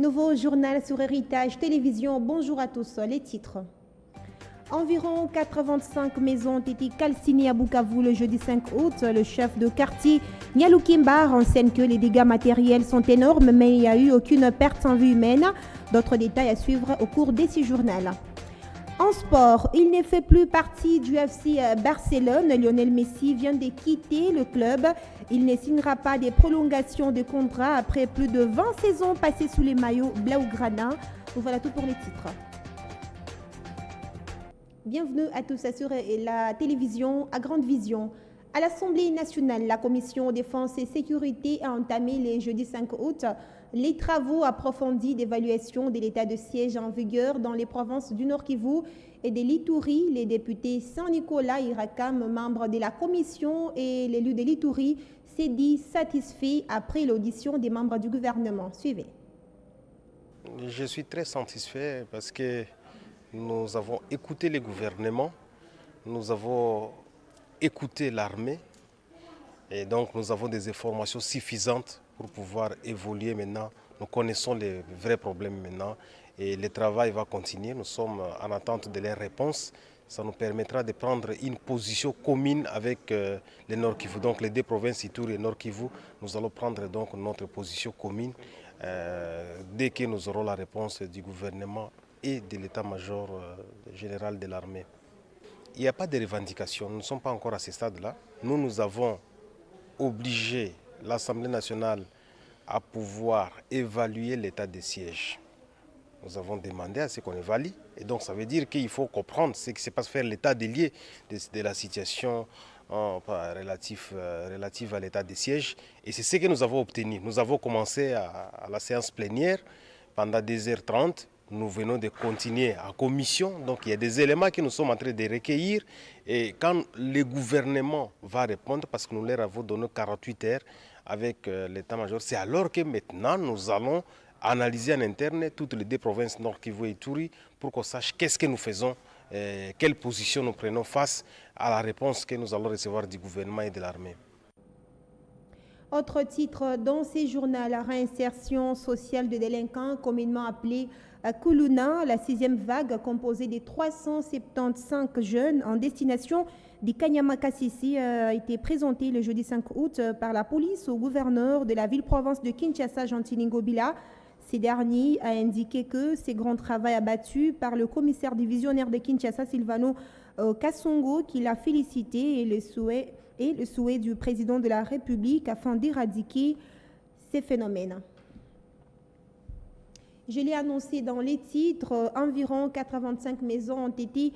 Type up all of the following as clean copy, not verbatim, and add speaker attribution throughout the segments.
Speaker 1: Nouveau journal sur Héritage Télévision. Bonjour à tous. Les titres. Environ 85 maisons ont été calcinées à Bukavu le jeudi 5 août. Le chef de quartier Nyalukimba renseigne que les dégâts matériels sont énormes, mais il n'y a eu aucune perte en vie humaine. D'autres détails à suivre au cours de ce journal. En sport, il ne fait plus partie du FC Barcelone. Lionel Messi vient de quitter le club. Il ne signera pas des prolongations de contrat après plus de 20 saisons passées sous les maillots blaugrana. Voilà tout pour les titres. Bienvenue à tous sur la télévision à grande vision. À l'Assemblée nationale, la Commission défense et sécurité a entamé le jeudi 5 août les travaux approfondis d'évaluation de l'état de siège en vigueur dans les provinces du Nord Kivu et de l'Ituri. Les députés Saint-Nicolas Irakam, membres de la Commission, et l'élu de l'Ituri s'est dit satisfait après l'audition des membres du gouvernement. Suivez.
Speaker 2: Je suis très satisfait parce que nous avons écouté le gouvernement, nous avons écouté l'armée et donc nous avons des informations suffisantes pour pouvoir évoluer maintenant. Nous connaissons les vrais problèmes maintenant et le travail va continuer. Nous sommes en attente de leurs réponses. Ça nous permettra de prendre une position commune avec le Nord Kivu. Donc les deux provinces Ituri et Nord Kivu, nous allons prendre donc notre position commune dès que nous aurons la réponse du gouvernement et de l'état-major général de l'armée. Il n'y a pas de revendication, nous ne sommes pas encore à ce stade-là. Nous avons obligé l'Assemblée nationale à pouvoir évaluer l'état des sièges. Nous avons demandé à ce qu'on évalue. Et donc ça veut dire qu'il faut comprendre ce qui se passe, faire l'état des lieux de la situation relative à l'état des sièges. Et c'est ce que nous avons obtenu. Nous avons commencé à la séance plénière pendant 2h30. Nous venons de continuer en commission. Donc il y a des éléments que nous sommes en train de recueillir. Et quand le gouvernement va répondre, parce que nous leur avons donné 48 heures avec l'état-major, c'est alors que maintenant nous allons analyser en interne toutes les deux provinces Nord Kivu et Ituri pour qu'on sache qu'est-ce que nous faisons, quelle position nous prenons face à la réponse que nous allons recevoir du gouvernement et de l'armée.
Speaker 1: Autre titre dans ces journaux, la réinsertion sociale de délinquants, communément appelée Kuluna, la 6e vague composée de 375 jeunes en destination du Kanyama-Kasisi a été présentée le jeudi 5 août par la police au gouverneur de la ville-province de Kinshasa, Jean-Tilingo Bila. Ces derniers a indiqué que ces grands travaux abattus par le commissaire divisionnaire de Kinshasa, Silvano Kassongo, qui l'a félicité et le souhait du président de la République afin d'éradiquer ces phénomènes. Je l'ai annoncé dans les titres, environ 85 maisons ont été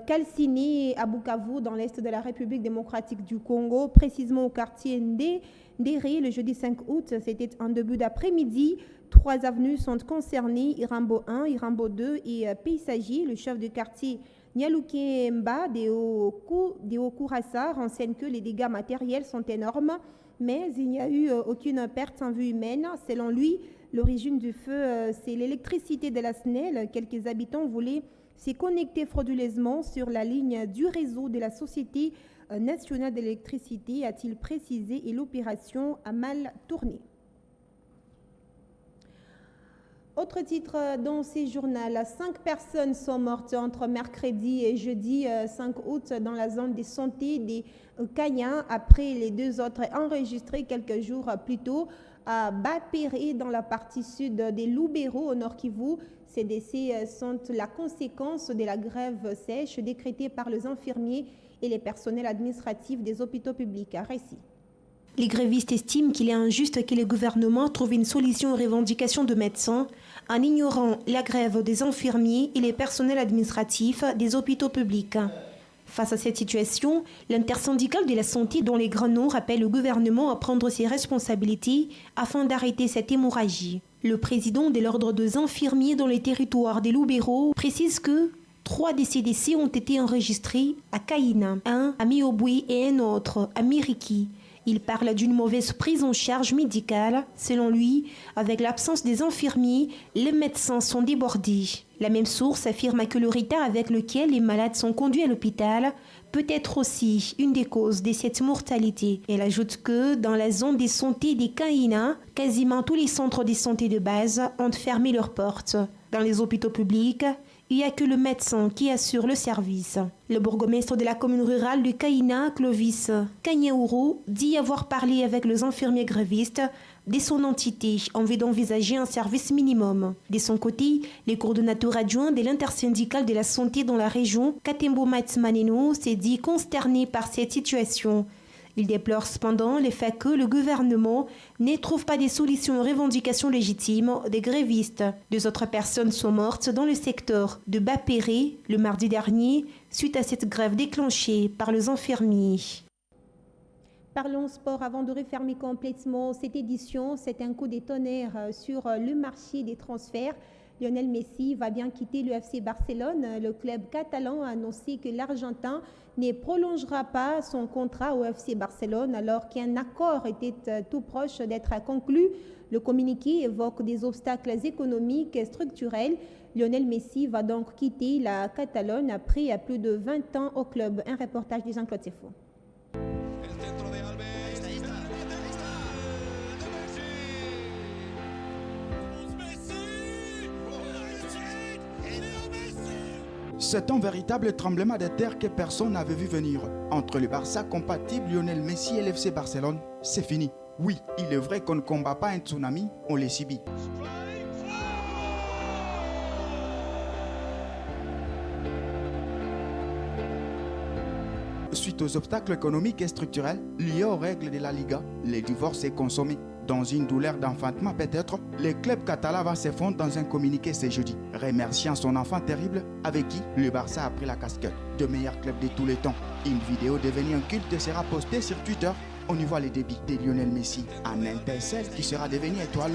Speaker 1: calcinées à Bukavu, dans l'est de la République démocratique du Congo, précisément au quartier Ndéré, le jeudi 5 août. C'était en début d'après-midi. 3 avenues sont concernées, Irambo 1, Irambo 2 et Paysagie. Le chef du quartier Nyalukimba de Okurasa renseigne que les dégâts matériels sont énormes, mais il n'y a eu aucune perte en vie humaine. Selon lui, l'origine du feu, c'est l'électricité de la SNEL. Quelques habitants voulaient se connecter frauduleusement sur la ligne du réseau de la Société nationale d'électricité, a-t-il précisé, et l'opération a mal tourné. Autre titre dans ces journaux, 5 personnes sont mortes entre mercredi et jeudi 5 août dans la zone de santé des Kanya, après les 2 autres enregistrées quelques jours plus tôt à Bapéré dans la partie sud des Lubero au Nord Kivu. Ces décès sont la conséquence de la grève sèche décrétée par les infirmiers et les personnels administratifs des hôpitaux publics. Récit.
Speaker 3: Les grévistes estiment qu'il est injuste que le gouvernement trouve une solution aux revendications de médecins en ignorant la grève des infirmiers et les personnels administratifs des hôpitaux publics. Face à cette situation, l'intersyndicale de la santé, dont les grands noms, appelle le gouvernement à prendre ses responsabilités afin d'arrêter cette hémorragie. Le président de l'ordre des infirmiers dans les territoires des Lubero précise que 3 décès ont été enregistrés à Kaina, un à Miobwe et un autre à Miriki. Il parle d'une mauvaise prise en charge médicale. Selon lui, avec l'absence des infirmiers, les médecins sont débordés. La même source affirme que le retard avec lequel les malades sont conduits à l'hôpital peut être aussi une des causes de cette mortalité. Elle ajoute que dans la zone de santé des Kaina, quasiment tous les centres de santé de base ont fermé leurs portes. Dans les hôpitaux publics, il n'y a que le médecin qui assure le service. Le bourgmestre de la commune rurale de Kaina, Clovis Kanyaouro, dit avoir parlé avec les infirmiers grévistes de son entité en vue d'envisager un service minimum. De son côté, le coordonnateur adjoint de l'intersyndicale de la santé dans la région, Katembo Matsmaneno, s'est dit consterné par cette situation. Il déplore cependant le fait que le gouvernement ne trouve pas des solutions aux revendications légitimes des grévistes. 2 autres personnes sont mortes dans le secteur de Bapéré le mardi dernier suite à cette grève déclenchée par les infirmiers.
Speaker 1: Parlons sport avant de refermer complètement cette édition. C'est un coup de tonnerre sur le marché des transferts. Lionel Messi va bien quitter le FC Barcelone. Le club catalan a annoncé que l'Argentin ne prolongera pas son contrat au FC Barcelone alors qu'un accord était tout proche d'être conclu. Le communiqué évoque des obstacles économiques et structurels. Lionel Messi va donc quitter la Catalogne après plus de 20 ans au club. Un reportage de Jean-Claude Sefo.
Speaker 4: C'est un véritable tremblement de terre que personne n'avait vu venir. Entre le Barça compatible Lionel Messi et l'FC Barcelone, c'est fini. Oui, il est vrai qu'on ne combat pas un tsunami, on les subit. Suite aux obstacles économiques et structurels liés aux règles de la Liga, le divorce est consommé. Dans une douleur d'enfantement peut-être, le club catalan va s'effondrer dans un communiqué ce jeudi, remerciant son enfant terrible avec qui le Barça a pris la casquette de meilleur club de tous les temps. Une vidéo devenue un culte sera postée sur Twitter. On y voit les débits de Lionel Messi, un étincelle qui sera devenu étoile.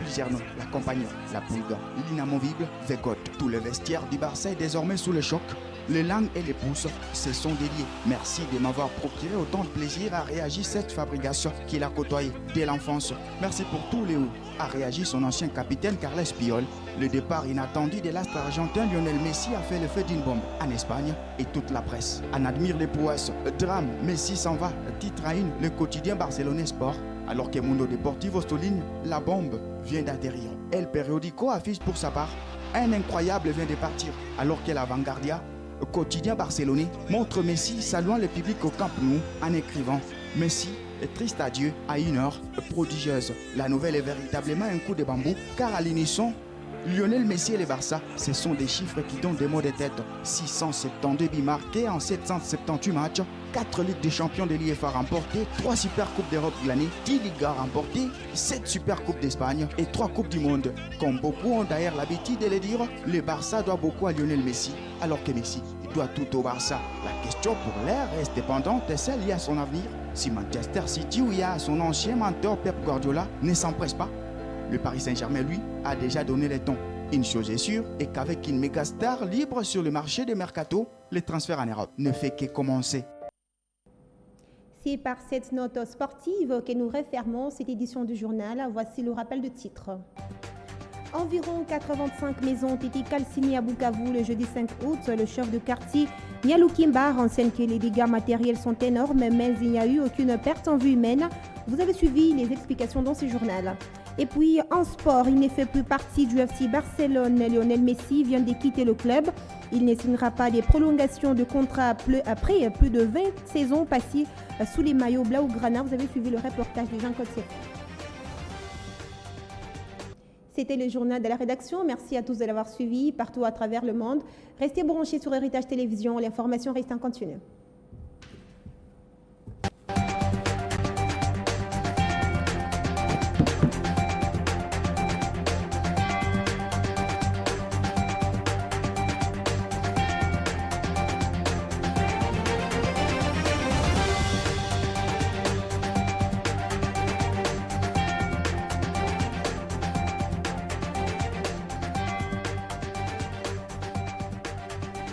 Speaker 4: Luzerno, la compagnie, la Pulga, l'inamovible, Vegot. Tout le vestiaire du Barça est désormais sous le choc. Les langues et les pouces se sont déliés. Merci de m'avoir procuré autant de plaisir, a réagi cette fabrication qu'il a côtoyée dès l'enfance. Merci pour tous les hauts, a réagi son ancien capitaine Carles Puyol. Le départ inattendu de l'astre argentin Lionel Messi a fait l'effet d'une bombe en Espagne et toute la presse en admire les prouesses. Drame, Messi s'en va, titre à une, le quotidien barcelonais Sport. Alors que Mundo Deportivo souligne, la bombe vient d'atterrir. El Periódico affiche pour sa part, un incroyable vient de partir. Alors que la Vanguardia, quotidien barcelonais, montre Messi saluant le public au Camp Nou en écrivant « Messi est triste adieu à une heure prodigieuse ». La nouvelle est véritablement un coup de bambou car à l'unisson, Lionel Messi et le Barça, ce sont des chiffres qui donnent des mots de tête. 672 buts marqués en 778 matchs, 4 Ligues des champions de l'UEFA remportées, 3 Super Coupes d'Europe de l'année, 10 Ligas remportées, 7 Super Coupes d'Espagne et 3 Coupes du Monde. Comme beaucoup ont d'ailleurs l'habitude de le dire, le Barça doit beaucoup à Lionel Messi, alors que Messi doit tout au Barça. La question pour l'air reste dépendante et celle liée à son avenir. Si Manchester City, où il y a son ancien mentor Pep Guardiola, ne s'empresse pas, le Paris Saint-Germain, lui, a déjà donné les tons. Une chose est sûre, et qu'avec une méga star libre sur le marché des mercato, le transfert en Europe ne fait que commencer.
Speaker 1: C'est par cette note sportive que nous refermons cette édition du journal. Voici le rappel de titres. Environ 85 maisons ont été calcinées à Bukavu le jeudi 5 août. Le chef de quartier Nialou Kimba renseigne que les dégâts matériels sont énormes, mais il n'y a eu aucune perte en vie humaine. Vous avez suivi les explications dans ce journal. Et puis en sport, il ne fait plus partie du FC Barcelone. Lionel Messi vient de quitter le club. Il ne signera pas des prolongations de contrat après plus de 20 saisons passées sous les maillots Blaugrana. Vous avez suivi le reportage de Jean-Claude Sefo. C'était le journal de la rédaction. Merci à tous de l'avoir suivi partout à travers le monde. Restez branchés sur Héritage Télévision. L'information reste en continu.